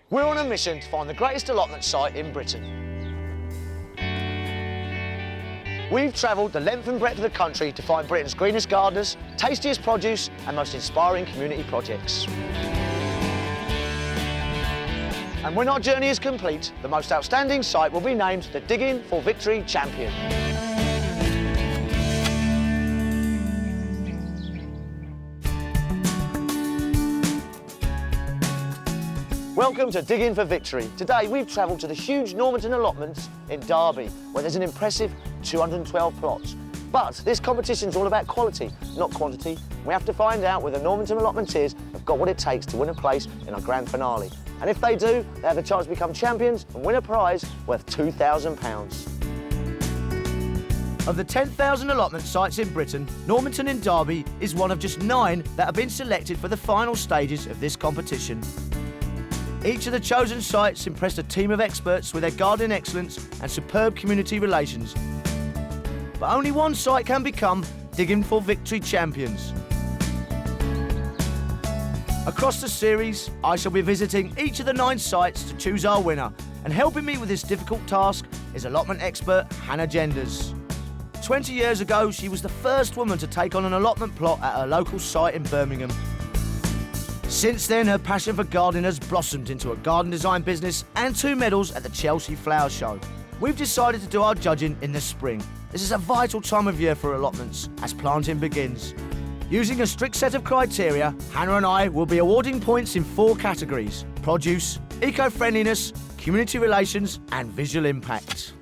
We're on a mission to find the greatest allotment site in Britain. We've travelled the length and breadth of the country to find Britain's greenest gardeners, tastiest produce and most inspiring community projects. And when our journey is complete, the most outstanding site will be named the Digging for Victory Champion. Welcome to Digging for Victory. Today we've travelled to the huge Normanton allotments in Derby, where there's an impressive 212 plots. But this competition's all about quality, not quantity. We have to find out whether Normanton allotmenteers have got what it takes to win a place in our grand finale. And if they do, they have a chance to become champions and win a prize worth £2,000. Of the 10,000 allotment sites in Britain, Normanton in Derby is one of just 9 that have been selected for the final stages of this competition. Each of the chosen sites impressed a team of experts with their gardening excellence and superb community relations. But only one site can become Digging for Victory champions. Across the series, I shall be visiting each of the 9 sites to choose our winner, and helping me with this difficult task is allotment expert Hannah Genders. 20 years ago, she was the first woman to take on an allotment plot at her local site in Birmingham. Since then, her passion for gardening has blossomed into a garden design business and 2 medals at the Chelsea Flower Show. We've decided to do our judging in the spring. This is a vital time of year for allotments, as planting begins. Using a strict set of criteria, Hannah and I will be awarding points in 4 categories: produce, eco-friendliness, community relations and visual impact.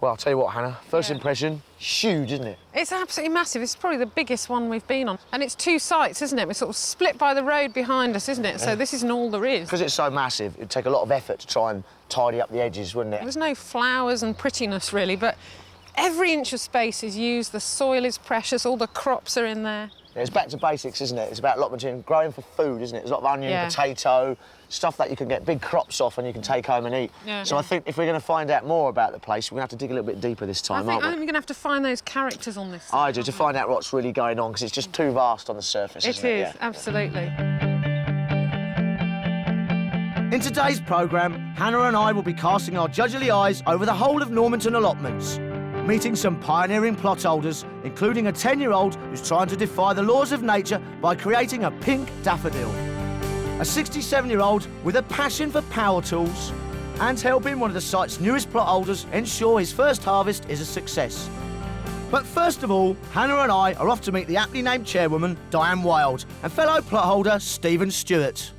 Well, I'll tell you what, Hannah, first impression, huge, isn't it? It's absolutely massive. It's probably the biggest one we've been on. And it's 2 sites, isn't it? We're sort of split by the road behind us, isn't it? So this isn't all there is. Because it's so massive, it'd take a lot of effort to try and tidy up the edges, wouldn't it? There's no flowers and prettiness, really, but every inch of space is used. The soil is precious. All the crops are in there. Yeah, it's back to basics, isn't it? It's about allotment growing for food, isn't it? There's a lot of onion, potato, stuff that you can get big crops off and you can take home and eat. So I think if we're going to find out more about the place, we're going to have to dig a little bit deeper this time, aren't we? I think we're going to have to find those characters on this. I do, to find out what's really going on, because it's just too vast on the surface, isn't it? It is, absolutely. In today's programme, Hannah and I will be casting our judgely eyes over the whole of Normanton allotments, meeting some pioneering plot holders, including a 10-year-old who's trying to defy the laws of nature by creating a pink daffodil, a 67-year-old with a passion for power tools, and helping one of the site's newest plot holders ensure his first harvest is a success. But first of all, Hannah and I are off to meet the aptly named chairwoman, Diane Wilde, and fellow plot holder, Stephen Stewart.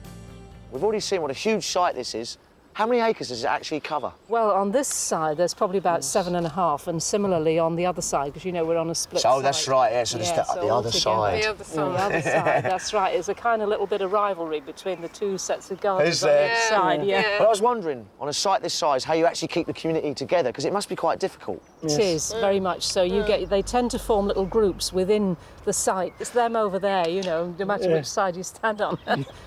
We've already seen what a huge site this is. How many acres does it actually cover? Well, on this side, there's probably about 7.5, and similarly on the other side, because, you know, we're on a split side. Oh, that's right, yeah, so just the other side. The other side. The other side, that's right. There's a kind of little bit of rivalry between the 2 sets of gardens. Is there? On each side, yeah. Well, I was wondering, on a site this size, how you actually keep the community together, because it must be quite difficult. It is, very much so. They tend to form little groups within the site. It's them over there, you know, no matter which side you stand on.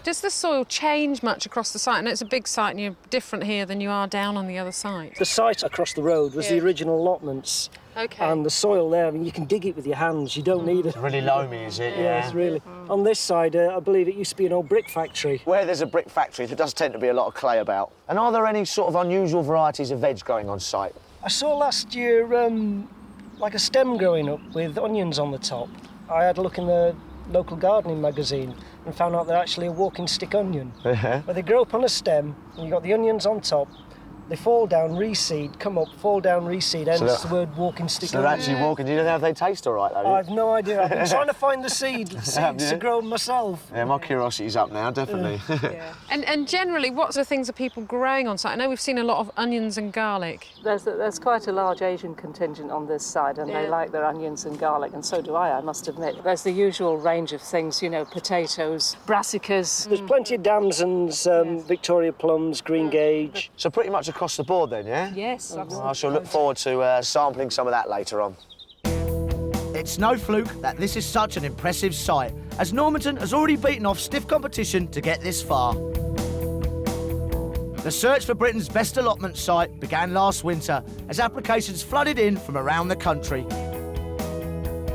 Does the soil change much across the site? I know it's a big site and you're different here than you are down on the other side. The site across the road was the original allotments. OK. And the soil there, I mean, you can dig it with your hands. You don't need it. It's really loamy, is it? Yeah, it's really. On this side, I believe it used to be an old brick factory. Where there's a brick factory, there does tend to be a lot of clay about. And are there any sort of unusual varieties of veg growing on site? I saw last year, like a stem growing up with onions on the top. I had a look in the local gardening magazine and found out they're actually a walking stick onion. Where they grow up on a stem, and you've got the onions on top. They fall down, reseed, come up, fall down, reseed, hence the word walking stick. So they're actually walking. Do you know if they taste all right, though? I've no idea. I've been trying to find the seeds to grow myself. Yeah, my curiosity's up now, definitely. And generally, what sort of things are people growing on site? I know we've seen a lot of onions and garlic. There's quite a large Asian contingent on this side, and they like their onions and garlic, and so do I must admit. There's the usual range of things, you know, potatoes, brassicas. There's plenty of damsons, Victoria plums, greengage. So pretty much across the board then, yeah? Yes, absolutely. I shall look forward to sampling some of that later on. It's no fluke that this is such an impressive site, as Normanton has already beaten off stiff competition to get this far. The search for Britain's best allotment site began last winter as applications flooded in from around the country.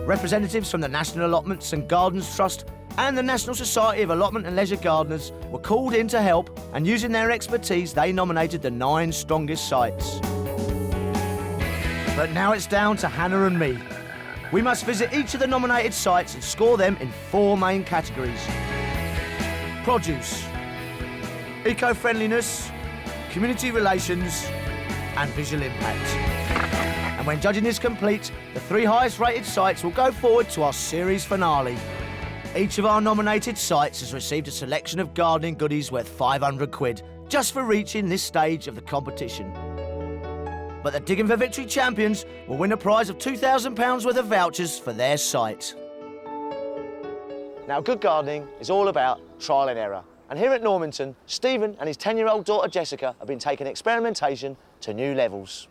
Representatives from the National Allotments and Gardens Trust and the National Society of Allotment and Leisure Gardeners were called in to help, and using their expertise, they nominated the 9 strongest sites. But now it's down to Hannah and me. We must visit each of the nominated sites and score them in 4 main categories: produce, eco-friendliness, community relations, and visual impact. And when judging is complete, the 3 highest rated sites will go forward to our series finale. Each of our nominated sites has received a selection of gardening goodies worth £500 just for reaching this stage of the competition. But the Digging for Victory champions will win a prize of £2,000 worth of vouchers for their site. Now, good gardening is all about trial and error. And here at Normanton, Stephen and his 10-year-old daughter Jessica have been taking experimentation to new levels.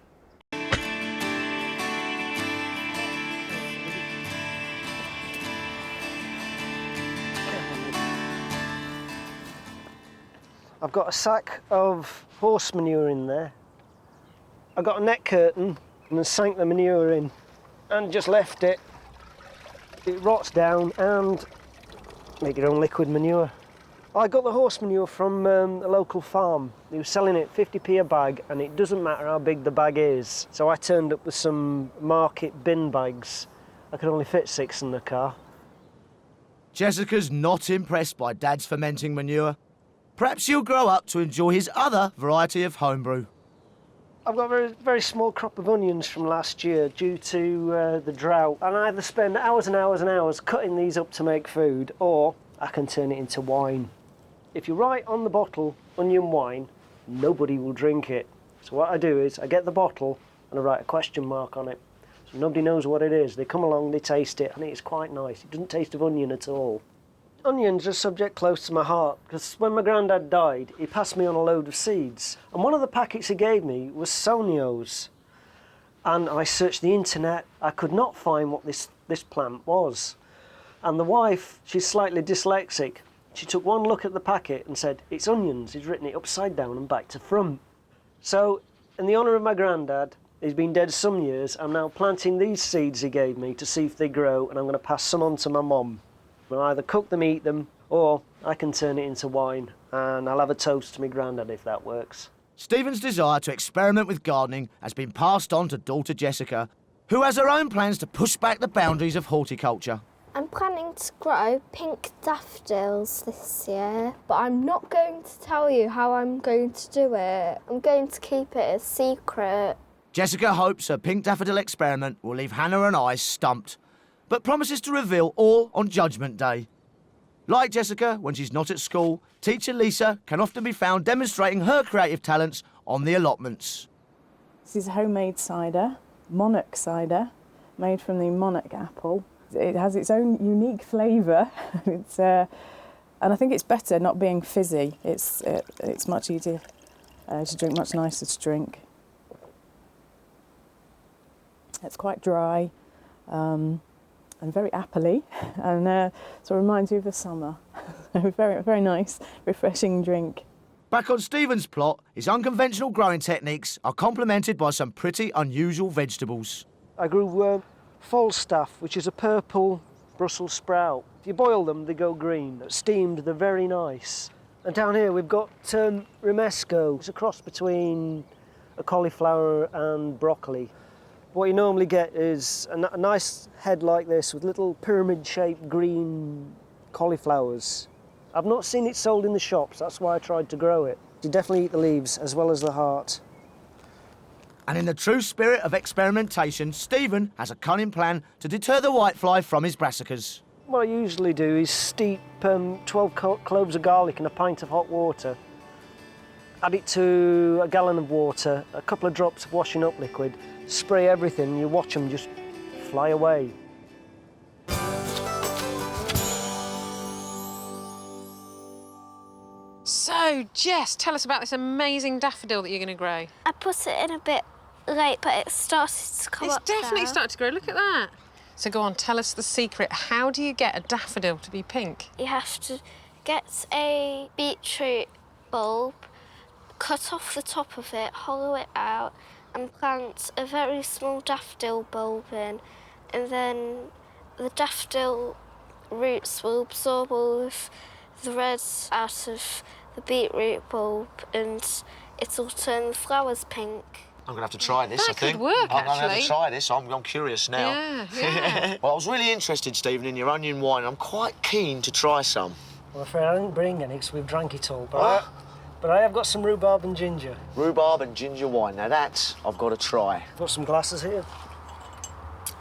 I've got a sack of horse manure in there. I got a net curtain and then sank the manure in and just left it. It rots down and make your own liquid manure. I got the horse manure from a local farm. They were selling it 50p a bag, and it doesn't matter how big the bag is. So I turned up with some market bin bags. I could only fit 6 in the car. Jessica's not impressed by Dad's fermenting manure. Perhaps she'll grow up to enjoy his other variety of homebrew. I've got a very small crop of onions from last year due to the drought, and I either spend hours and hours and hours cutting these up to make food, or I can turn it into wine. If you write on the bottle onion wine, nobody will drink it. So what I do is I get the bottle and I write a question mark on it, so nobody knows what it is. They come along, they taste it, and it's quite nice. It doesn't taste of onion at all. Onions are a subject close to my heart, because when my granddad died, he passed me on a load of seeds. And one of the packets he gave me was Sonios. And I searched the internet. I could not find what this plant was. And the wife, she's slightly dyslexic. She took one look at the packet and said, "It's onions." He's written it upside down and back to front. So, in the honour of my granddad, he's been dead some years, I'm now planting these seeds he gave me to see if they grow, and I'm going to pass some on to my mum. I'll either cook them, eat them, or I can turn it into wine, and I'll have a toast to my granddad if that works. Stephen's desire to experiment with gardening has been passed on to daughter Jessica, who has her own plans to push back the boundaries of horticulture. I'm planning to grow pink daffodils this year, but I'm not going to tell you how I'm going to do it. I'm going to keep it a secret. Jessica hopes her pink daffodil experiment will leave Hannah and I stumped, but promises to reveal all on Judgment Day. Like Jessica, when she's not at school, teacher Lisa can often be found demonstrating her creative talents on the allotments. This is homemade cider, monarch cider, made from the monarch apple. It has its own unique flavour. And I think it's better not being fizzy. It's much easier to drink, much nicer to drink. It's quite dry. And very appley, and so it reminds you of the summer. Very, very nice, refreshing drink. Back on Stephen's plot, his unconventional growing techniques are complemented by some pretty unusual vegetables. I grew Falstaff, which is a purple Brussels sprout. If you boil them, they go green. Steamed, they're very nice. And down here we've got romesco. It's a cross between a cauliflower and broccoli. What you normally get is a nice head like this with little pyramid-shaped green cauliflowers. I've not seen it sold in the shops, that's why I tried to grow it. You definitely eat the leaves as well as the heart. And in the true spirit of experimentation, Stephen has a cunning plan to deter the whitefly from his brassicas. What I usually do is steep 12 cloves of garlic in a pint of hot water, add it to a gallon of water, a couple of drops of washing up liquid, spray everything, you watch them just fly away. So, Jess, tell us about this amazing daffodil that you're going to grow. I put it in a bit late, but it started to come up It's definitely now. started to grow. Look at that. So go on, tell us the secret. How do you get a daffodil to be pink? You have to get a beetroot bulb, cut off the top of it, hollow it out, and plant a very small daffodil bulb in. And then the daffodil roots will absorb all of the red out of the beetroot bulb and it'll turn the flowers pink. I'm going to have to try this, That I think. could work, I'm going to have actually. to try this. I'm curious now. Yeah, yeah. Well, I was really interested, Stephen, in your onion wine. I'm quite keen to try some. I'm afraid I didn't bring any because we've drank it all. What? But I have got some rhubarb and ginger. Rhubarb and ginger wine. Now, that I've got to try. Got some glasses here.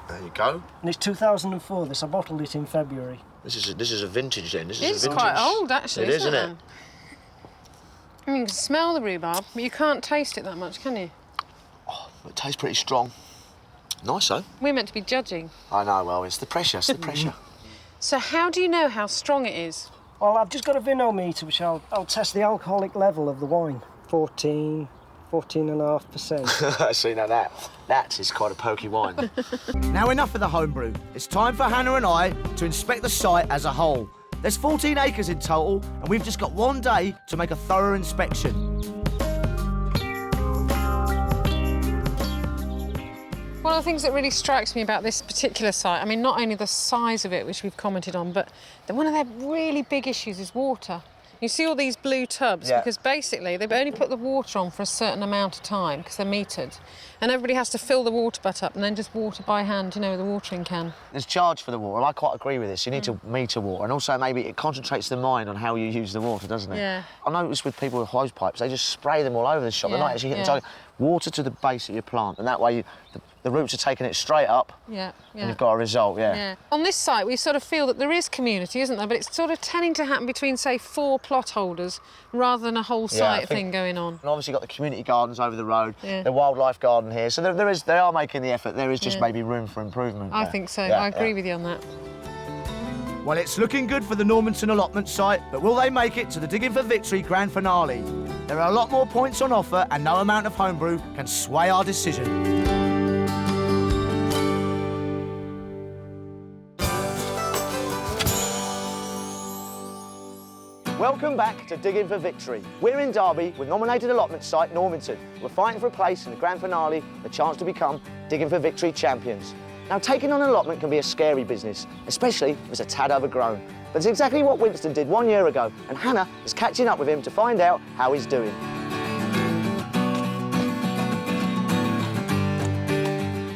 There you go. And it's 2004, this. I bottled it in February. This is a vintage, then. This is It's a vintage. quite old, actually, It is, isn't it? it? I mean, you can smell the rhubarb, but you can't taste it that much, can you? It tastes pretty strong. Nice, though. We're meant to be judging. I know, well, it's the pressure, it's the pressure. So how do you know how strong it is? Well, I've just got a vinometer, which I'll test the alcoholic level of the wine. 14.5%. See, now that is quite a pokey wine. Now enough of the homebrew. It's time for Hannah and I to inspect the site as a whole. There's 14 acres in total, and we've just got one day to make a thorough inspection. One of the things that really strikes me about this particular site, I mean, not only the size of it, which we've commented on, but one of their really big issues is water. You see all these blue tubs, Yeah. because basically they've only put the water on for a certain amount of time, because they're metered. And everybody has to fill the water butt up and then just water by hand, you know, with a watering can. There's charge for the water. I quite agree with this. You need to meter water, and also maybe it concentrates the mind on how you use the water, doesn't it? Yeah. I noticed with people with hose pipes, they just spray them all over the shop. They're Yeah, not actually hitting yeah. the target. Water to the base of your plant, and that way the roots are taking it straight up, Yeah, yeah. and you've got a result. Yeah. Yeah. On this site, we sort of feel that there is community, isn't there? But it's sort of tending to happen between, say, 4 plot holders rather than a whole Yeah, I site think- thing going on. And obviously got the community gardens over the road, Yeah. the wildlife garden here. So they are making the effort. There is just Yeah. maybe room for improvement. I there. think so. Yeah, I agree yeah. with you on that. Well, it's looking good for the Normanton allotment site, but will they make it to the Digging for Victory grand finale? There are a lot more points on offer, and no amount of homebrew can sway our decision. Welcome back to Digging for Victory. We're in Derby with nominated allotment site Normanton. We're fighting for a place in the grand finale, the chance to become Digging for Victory champions. Now, taking on an allotment can be a scary business, especially if it's a tad overgrown. But it's exactly what Winston did 1 year ago, and Hannah is catching up with him to find out how he's doing.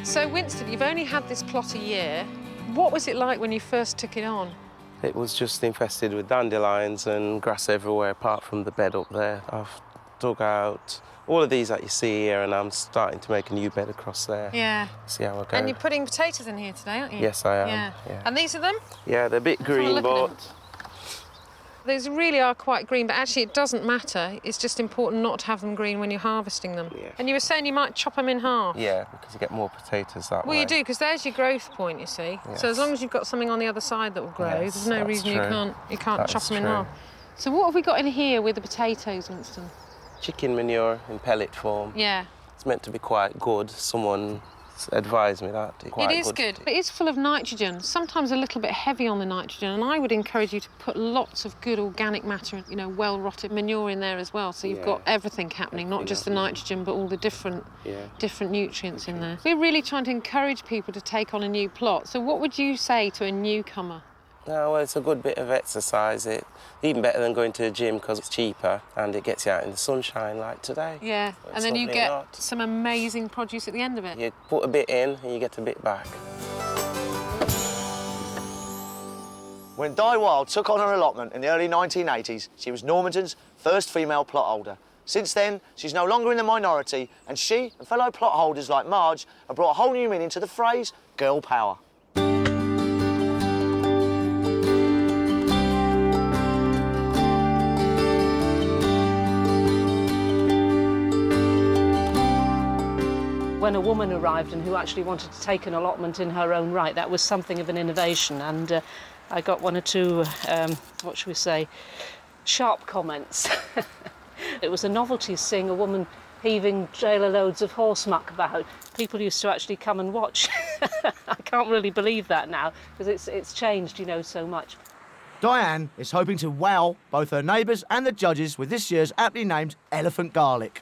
So, Winston, you've only had this plot a year. What was it like when you first took it on? It was just infested with dandelions and grass everywhere apart from the bed up there. I've dug out all of these that you see here and I'm starting to make a new bed across there. Yeah. See how I go. And you're putting potatoes in here today, aren't you? Yes, I am. Yeah. Yeah. And these are them? Yeah, they're a bit have a green, look at them. but These really are quite green, but actually it doesn't matter. It's just important not to have them green when you're harvesting them. Yeah. And you were saying you might chop them in half. yeah, because you get more potatoes that Well, way. you do, because there's your growth point, you see. So as Yes. long as you've got something on the other side that will grow, Yes, there's no that's reason true. you can't That chop is them in true. half. So what have we got in here with the potatoes, Winston? Chicken manure in pellet form. Yeah. It's meant to be quite good. Someone advised me that. It's quite It is good. It is full of nitrogen, sometimes a little bit heavy on the nitrogen, and I would encourage you to put lots of good organic matter, you know, well-rotted manure in there as well, so you've Yeah. got everything happening, not just the nitrogen, but all the different nutrients in there. We're really trying to encourage people to take on a new plot. So what would you say to a newcomer? No, well, it's a good bit of exercise. Even better than going to the gym because it's cheaper and it gets you out in the sunshine like today. Yeah, It's and then you lovely get not. some amazing produce at the end of it. You put a bit in and you get a bit back. When Di Wild took on her allotment in the early 1980s, she was Normanton's first female plot holder. Since then, she's no longer in the minority, and she and fellow plot holders like Marge have brought a whole new meaning to the phrase girl power. When a woman arrived and who actually wanted to take an allotment in her own right, that was something of an innovation. And I got one or two, what should we say, sharp comments. It was a novelty seeing a woman heaving trailer loads of horse muck about. People used to actually come and watch. I can't really believe that now, because it's changed, you know, so much. Diane is hoping to wow both her neighbours and the judges with this year's aptly named Elephant Garlic.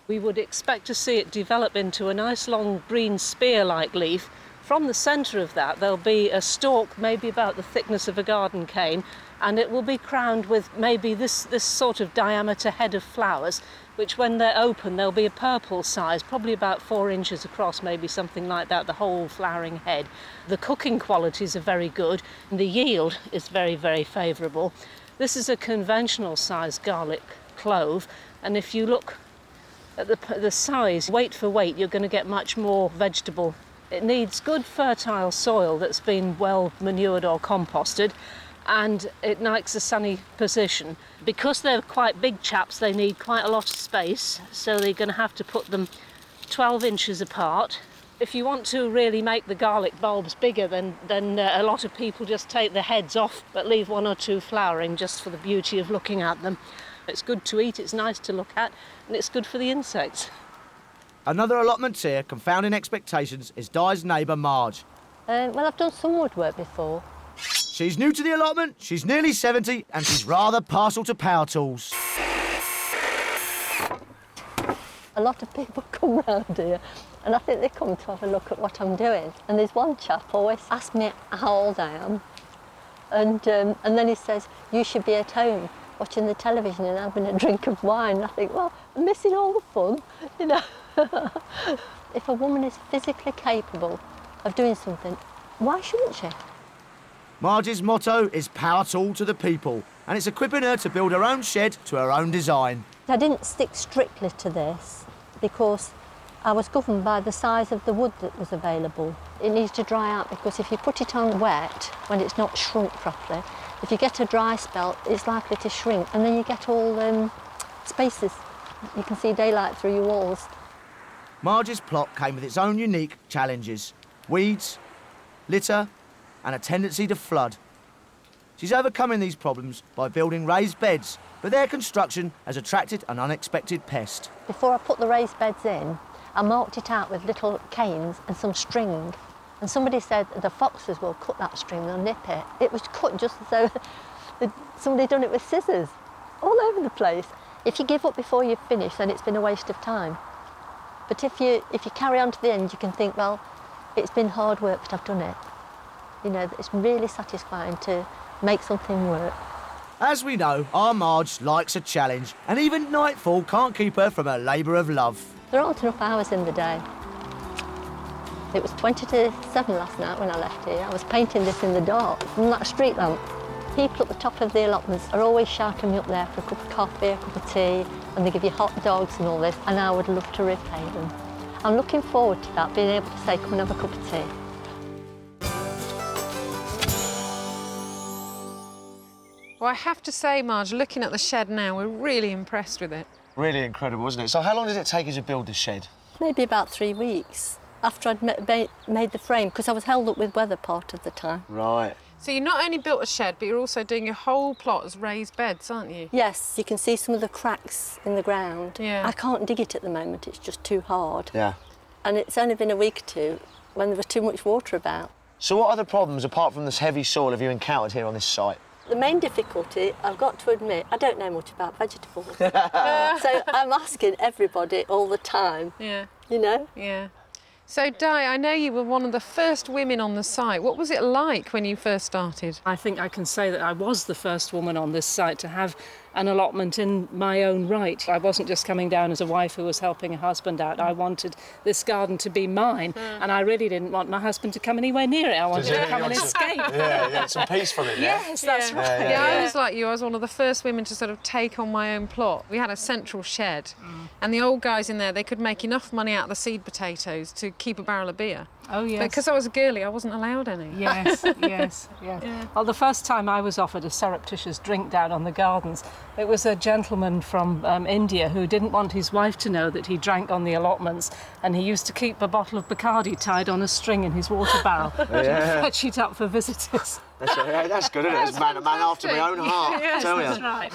We would expect to see it develop into a nice long green spear-like leaf From the centre of that, there'll be a stalk maybe about the thickness of a garden cane, and it will be crowned with maybe this sort of diameter head of flowers, which when they're open, they'll be a purple size, probably about 4 inches across, maybe something like that, the whole flowering head. The cooking qualities are very good, and the yield is very, very favourable. This is a conventional size garlic clove, and if you look at the size, weight for weight, you're going to get much more vegetable. It needs good fertile soil that's been well manured or composted, and it likes a sunny position. Because they're quite big chaps, they need quite a lot of space, so they're going to have to put them 12 inches apart. If you want to really make the garlic bulbs bigger, then a lot of people just take the heads off but leave 1 or 2 flowering just for the beauty of looking at them. It's good to eat, it's nice to look at, and it's good for the insects. Another allotmenteer confounding expectations is Di's neighbour Marge. Well, I've done some woodwork before. She's new to the allotment, she's nearly 70, and she's rather partial to power tools. A lot of people come round here, and I think they come to have a look at what I'm doing. And there's one chap always asks me how old I am, and then he says, you should be at home watching the television and having a drink of wine. And I think, well, I'm missing all the fun, you know. If a woman is physically capable of doing something, why shouldn't she? Marge's motto is power tool to the people, and it's equipping her to build her own shed to her own design. I didn't stick strictly to this because I was governed by the size of the wood that was available. It needs to dry out, because if you put it on wet when it's not shrunk properly, if you get a dry spell, it's likely to shrink, and then you get all spaces. You can see daylight through your walls. Marge's plot came with its own unique challenges: weeds, litter, and a tendency to flood. She's overcoming these problems by building raised beds, but their construction has attracted an unexpected pest. Before I put the raised beds in, I marked it out with little canes and some string. And somebody said the foxes will cut that string, they'll nip it. It was cut just as though somebody had done it with scissors, all over the place. If you give up before you've finished, then it's been a waste of time. But if you carry on to the end, you can think, well, it's been hard work, but I've done it. You know, it's really satisfying to make something work. As we know, our Marge likes a challenge, and even nightfall can't keep her from her labour of love. There aren't enough hours in the day. It was 20 to 7 last night when I left here. I was painting this in the dark from that street lamp. People at the top of the allotments are always shouting me up there for a cup of coffee, a cup of tea, and they give you hot dogs and all this, and I would love to repay them. I'm looking forward to that, being able to say, come and have a cup of tea. Well, I have to say, Marge, looking at the shed now, we're really impressed with it. Really incredible, wasn't it? So how long did it take you to build this shed? Maybe about 3 weeks after I'd made the frame, because I was held up with weather part of the time. Right. So you not only built a shed, but you're also doing your whole plot as raised beds, aren't you? Yes, you can see some of the cracks in the ground. Yeah. I can't dig it at the moment, it's just too hard. Yeah. And it's only been a week or two when there was too much water about. So what other problems, apart from this heavy soil, have you encountered here on this site? The main difficulty, I've got to admit, I don't know much about vegetables. So I'm asking everybody all the time. Yeah. You know? Yeah. So, Di, I know you were one of the first women on the site. What was it like when you first started? I think I can say that I was the first woman on this site to have an allotment in my own right. I wasn't just coming down as a wife who was helping a husband out. I wanted this garden to be mine, and I really didn't want my husband to come anywhere near it. I wanted to come and escape. Yeah, some peace from it, yeah? Yes, that's right. Yeah, I was like you. I was one of the first women to sort of take on my own plot. We had a central shed, and the old guys in there, they could make enough money out of the seed potatoes to keep a barrel of beer. Oh, yes. But because I was a girlie, I wasn't allowed any. Yes, yes. Yeah. Well, the first time I was offered a surreptitious drink down on the gardens, it was a gentleman from India who didn't want his wife to know that he drank on the allotments, and he used to keep a bottle of Bacardi tied on a string in his water barrel to fetch it up for visitors. That's good, isn't it? It's man after my own heart, Yes, tell that's you. right.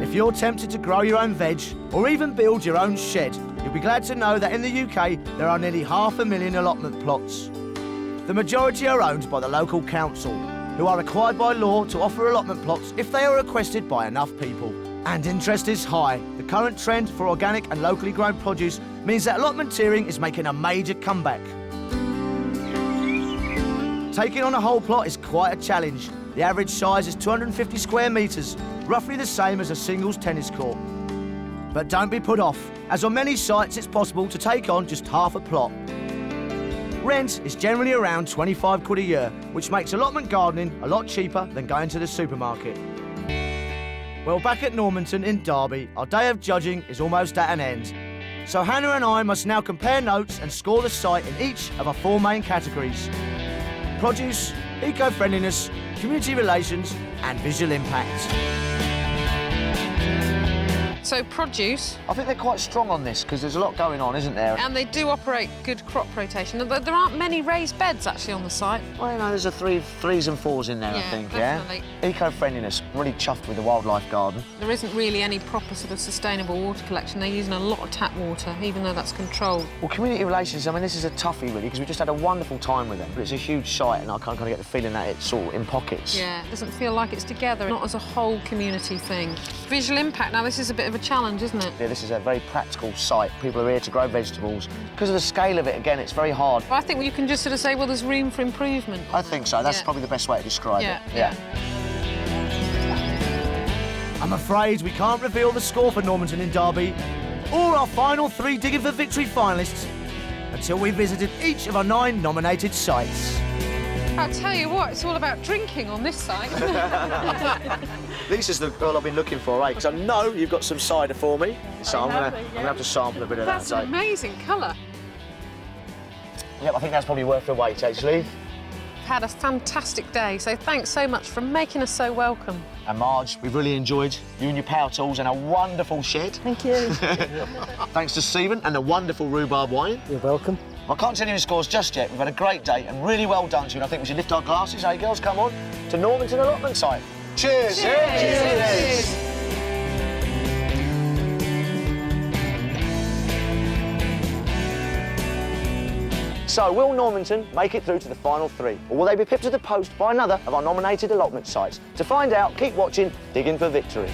If you're tempted to grow your own veg or even build your own shed, you'll be glad to know that in the UK there are nearly 500,000 allotment plots. The majority are owned by the local council, who are required by law to offer allotment plots if they are requested by enough people. And interest is high. The current trend for organic and locally grown produce means that allotment tiering is making a major comeback. Taking on a whole plot is quite a challenge. The average size is 250 square metres, roughly the same as a singles tennis court. But don't be put off, as on many sites it's possible to take on just half a plot. Rent is generally around 25 quid a year, which makes allotment gardening a lot cheaper than going to the supermarket. Well, back at Normanton in Derby, our day of judging is almost at an end. So Hannah and I must now compare notes and score the site in each of our 4 main categories: produce, eco-friendliness, community relations and visual impact. So produce, I think they're quite strong on this because there's a lot going on, isn't there? and they do operate good crop rotation. There aren't many raised beds actually on the site. Well, you know, there's a threes and fours in there, I think, definitely. yeah? Eco-friendliness, really chuffed with the wildlife garden. There isn't really any proper sort of sustainable water collection. They're using a lot of tap water, even though that's controlled. Well, community relations, I mean, this is a toughie, really, because we just had a wonderful time with them. But it's a huge site, and I kind of get the feeling that it's sort of in pockets. Yeah, it doesn't feel like it's together, not as a whole community thing. Visual impact, now this is a bit of a challenge, isn't it? Yeah, this is a very practical site. People are here to grow vegetables. Because of the scale of it, again, it's very hard. I think you can just sort of say, well, there's room for improvement. I think so. That's probably the best way to describe it. Yeah. I'm afraid we can't reveal the score for Normanton in Derby or our final 3 Digging for Victory finalists until we've visited each of our 9 nominated sites. I'll tell you what, it's all about drinking on this site. Lisa's the girl I've been looking for, eh? Because I know you've got some cider for me. So I'm gonna have to sample a bit of that. That's an amazing colour. Yep, I think that's probably worth the wait, actually. Had a fantastic day, so thanks so much for making us so welcome. And Marge, we've really enjoyed you and your power tools and a wonderful shed. Thank you. Thanks to Stephen and the wonderful rhubarb wine. You're welcome. I can't tell you the scores just yet. We've had a great day and really well done to you. And I think we should lift our glasses, eh, girls? Come on. To Normanton allotment site. Cheers! Cheers! So, will Normanton make it through to the final 3? Or will they be pipped to the post by another of our nominated allotment sites? To find out, keep watching Digging for Victory.